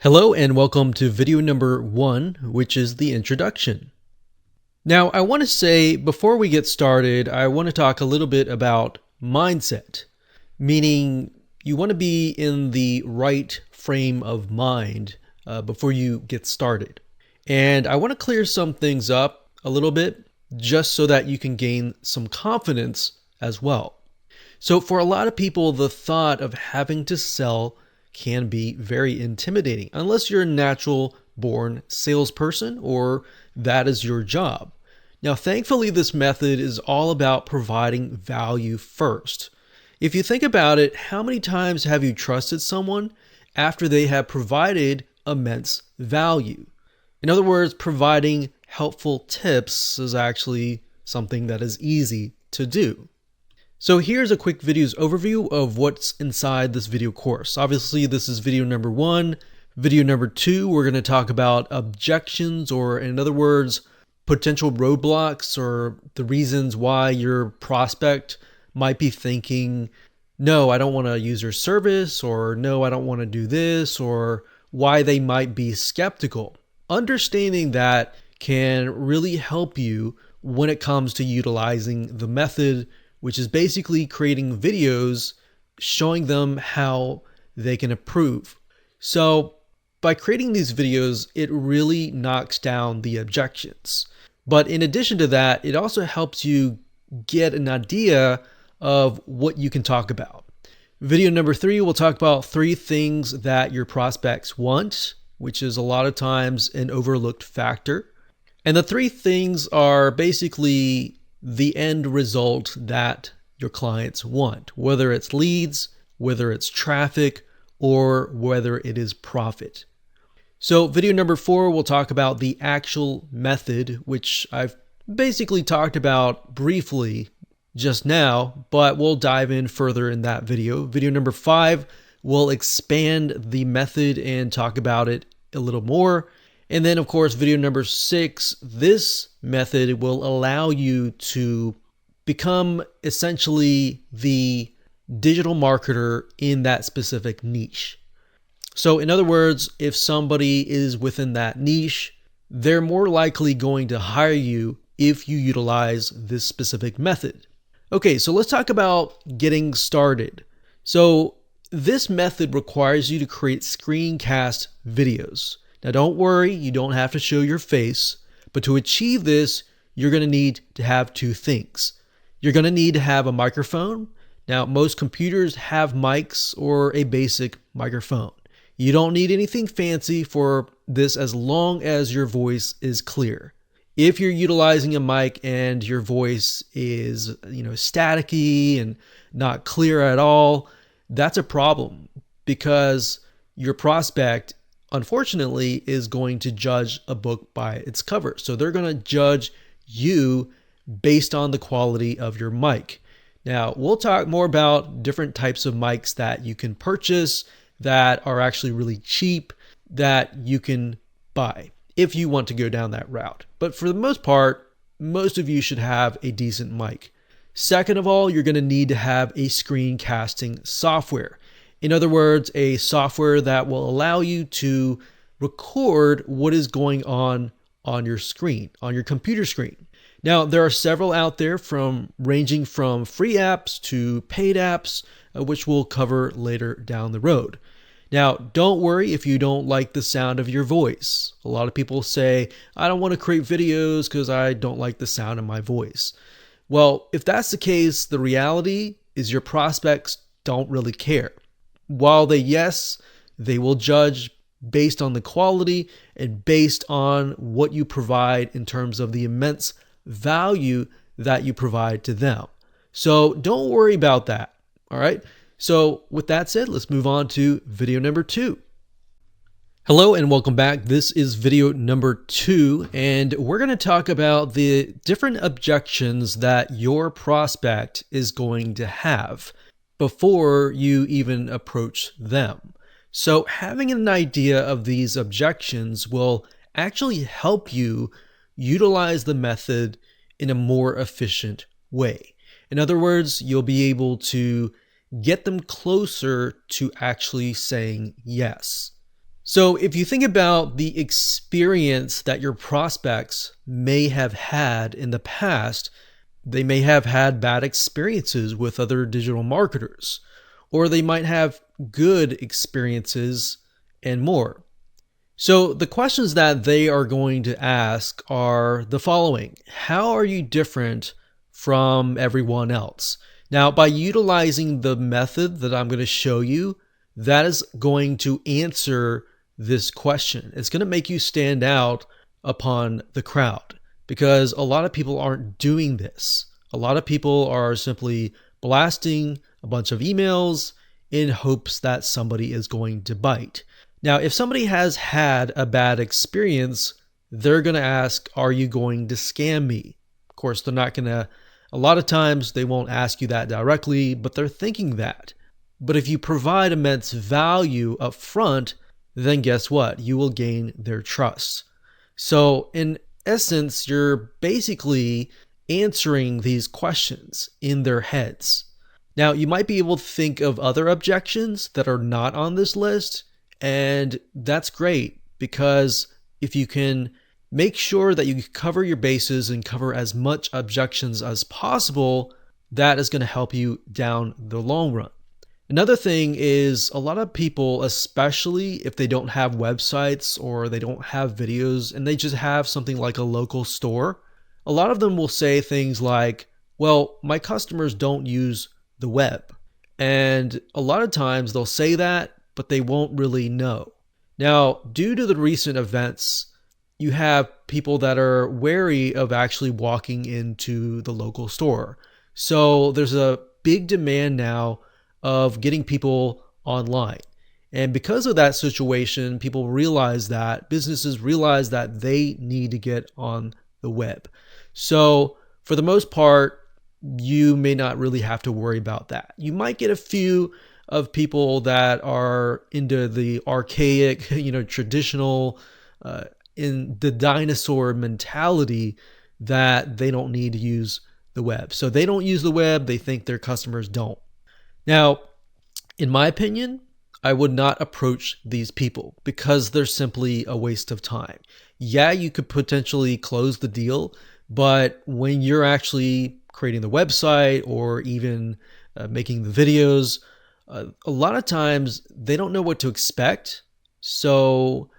Hello and welcome to video number 1, which is the introduction. Now, I want to say before we get started, I want to talk a little bit about mindset, meaning you want to be in the right frame of mind before you get started. And I want to clear some things up a little bit just so that you can gain some confidence as well. So for a lot of people, the thought of having to sell can be very intimidating unless you're a natural born salesperson or that is your job. Now, thankfully, this method is all about providing value first. If you think about it, how many times have you trusted someone after they have provided immense value? In other words, providing helpful tips is actually something that is easy to do. So here's a quick video's overview of what's inside this video course. Obviously, this is video number 1. Video number 2, we're going to talk about objections, or in other words, potential roadblocks or the reasons why your prospect might be thinking, no, I don't want to use your service, or no, I don't want to do this, or why they might be skeptical. Understanding that can really help you when it comes to utilizing the method, which is basically creating videos showing them how they can improve. So by creating these videos, it really knocks down the objections. But in addition to that, it also helps you get an idea of what you can talk about. Video number 3, we'll talk about 3 things that your prospects want, which is a lot of times an overlooked factor. And the 3 things are basically the end result that your clients want, whether it's leads, whether it's traffic, or whether it is profit. So video number 4, we'll talk about the actual method, which I've basically talked about briefly just now, but we'll dive in further in that video. Video number 5, we'll expand the method and talk about it a little more. And then, of course, video number 6, this method will allow you to become essentially the digital marketer in that specific niche. So in other words, if somebody is within that niche, they're more likely going to hire you if you utilize this specific method. Okay, so let's talk about getting started. So this method requires you to create screencast videos. Now, don't worry, you don't have to show your face, but to achieve this, you're going to need to have 2 things. You're going to need to have a microphone. Now, most computers have mics or a basic microphone. You don't need anything fancy for this as long as your voice is clear. If you're utilizing a mic and your voice is, staticky and not clear at all, that's a problem because your prospect, unfortunately, is going to judge a book by its cover. So they're going to judge you based on the quality of your mic. Now, we'll talk more about different types of mics that you can purchase that are actually really cheap that you can buy if you want to go down that route. But for the most part, most of you should have a decent mic. Second of all, you're going to need to have a screencasting software. In other words, a software that will allow you to record what is going on your screen, on your computer screen. Now, there are several out there ranging from free apps to paid apps, which we'll cover later down the road. Now, don't worry if you don't like the sound of your voice. A lot of people say, I don't want to create videos because I don't like the sound of my voice. Well, if that's the case, the reality is your prospects don't really care. While they will judge based on the quality and based on what you provide in terms of the immense value that you provide to them. So don't worry about that. All right. So with that said, let's move on to video number 2. Hello and welcome back. This is video number 2, and we're going to talk about the different objections that your prospect is going to have before you even approach them. So having an idea of these objections will actually help you utilize the method in a more efficient way. In other words, you'll be able to get them closer to actually saying yes. So if you think about the experience that your prospects may have had in the past, they may have had bad experiences with other digital marketers, or they might have good experiences and more. So the questions that they are going to ask are the following. How are you different from everyone else? Now, by utilizing the method that I'm going to show you, that is going to answer this question. It's going to make you stand out upon the crowd because a lot of people aren't doing this. A lot of people are simply blasting a bunch of emails in hopes that somebody is going to bite. Now, if somebody has had a bad experience, they're going to ask, are you going to scam me? Of course, they're not going to, a lot of times they won't ask you that directly, but they're thinking that. But if you provide immense value up front, then guess what? You will gain their trust. So in essence, you're basically answering these questions in their heads. Now, you might be able to think of other objections that are not on this list, and that's great because if you can make sure that you cover your bases and cover as much objections as possible, that is going to help you down the long run. Another thing is a lot of people, especially if they don't have websites or they don't have videos and they just have something like a local store, a lot of them will say things like, well, my customers don't use the web. And a lot of times they'll say that, but they won't really know. Now, due to the recent events, you have people that are wary of actually walking into the local store. So there's a big demand now of getting people online. And because of that situation, people realize that, businesses realize that they need to get on the web. So for the most part, you may not really have to worry about that. You might get a few of people that are into the archaic, traditional, in the dinosaur mentality that they don't need to use the web. So they don't use the web. They think their customers don't. Now, in my opinion, I would not approach these people because they're simply a waste of time. Yeah, you could potentially close the deal, but when you're actually creating the website or even making the videos, a lot of times they don't know what to expect. So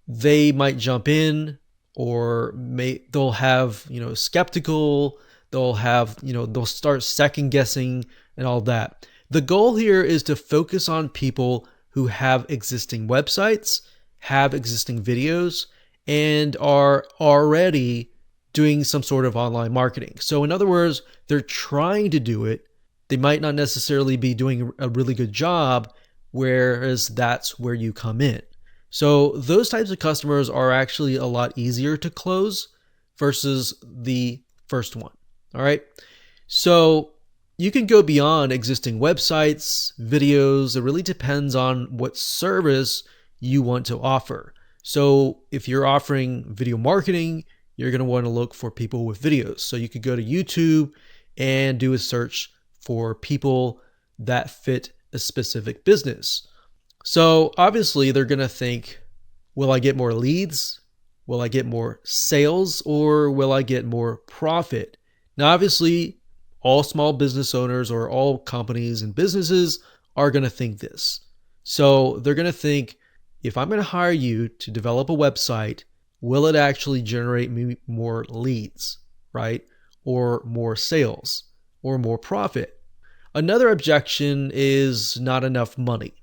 they might jump in or they'll have, skeptical, they'll start second guessing and all that. The goal here is to focus on people who have existing websites, have existing videos, and are already doing some sort of online marketing. So in other words, they're trying to do it. They might not necessarily be doing a really good job, whereas that's where you come in. So those types of customers are actually a lot easier to close versus the first one. All right. So you can go beyond existing websites, videos. It really depends on what service you want to offer. So if you're offering video marketing, you're going to want to look for people with videos. So you could go to YouTube and do a search for people that fit a specific business. So obviously they're going to think, will I get more leads? Will I get more sales? Or will I get more profit? Now, obviously, all small business owners or all companies and businesses are going to think this. So they're going to think, if I'm going to hire you to develop a website, will it actually generate me more leads, right? Or more sales or more profit? Another objection is not enough money.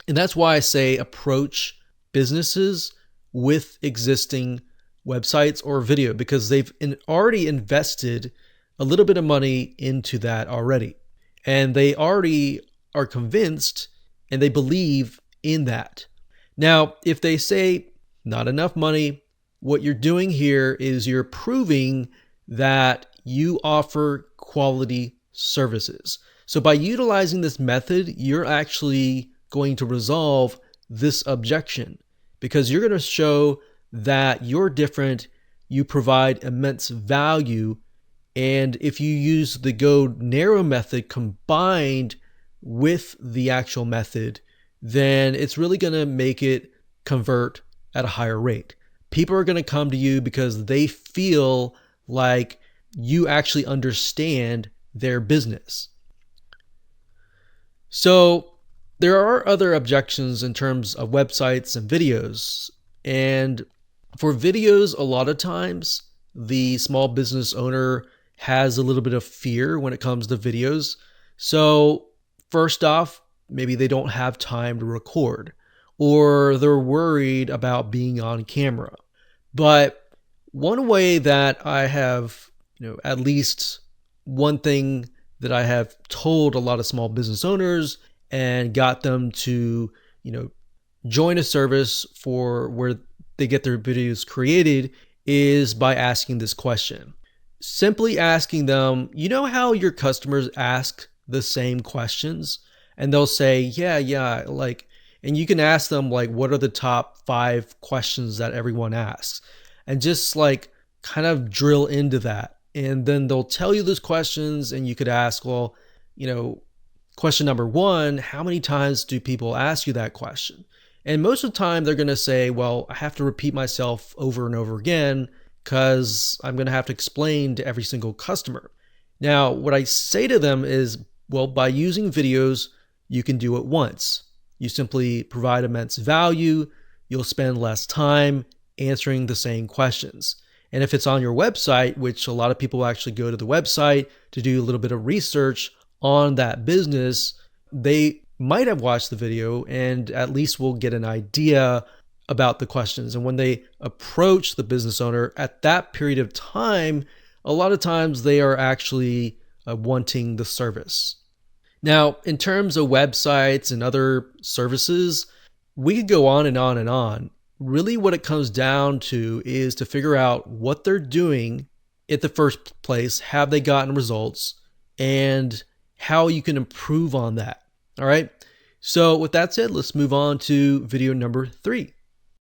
And that's why I say approach businesses with existing websites or video because they've already invested a little bit of money into that already. And they already are convinced and they believe in that. Now, if they say not enough money, what you're doing here is you're proving that you offer quality services. So by utilizing this method, you're actually going to resolve this objection because you're going to show that you're different, you provide immense value, and if you use the go narrow method combined with the actual method, then it's really going to make it convert at a higher rate. People are going to come to you because they feel like you actually understand their business. So there are other objections in terms of websites and videos. And for videos, a lot of times the small business owner has a little bit of fear when it comes to videos. So first off, maybe they don't have time to record, or they're worried about being on camera. But one way that I have, at least one thing that I have told a lot of small business owners and got them to, join a service for where they get their videos created is by asking this question. Simply asking them, how your customers ask the same questions? And they'll say, yeah, and you can ask them what are the top 5 questions that everyone asks? And just kind of drill into that. And then they'll tell you those questions, and you could ask, well, question number 1, how many times do people ask you that question? And most of the time they're going to say, well, I have to repeat myself over and over again because I'm going to have to explain to every single customer. Now, what I say to them is, well, by using videos, you can do it once. You simply provide immense value. You'll spend less time answering the same questions. And if it's on your website, which a lot of people actually go to the website to do a little bit of research on that business, they might have watched the video and at least will get an idea about the questions. And when they approach the business owner at that period of time, a lot of times they are actually wanting the service. Now, in terms of websites and other services, we could go on and on and on. Really what it comes down to is to figure out what they're doing at the first place. Have they gotten results? And how you can improve on that. All right. So with that said, let's move on to video number 3.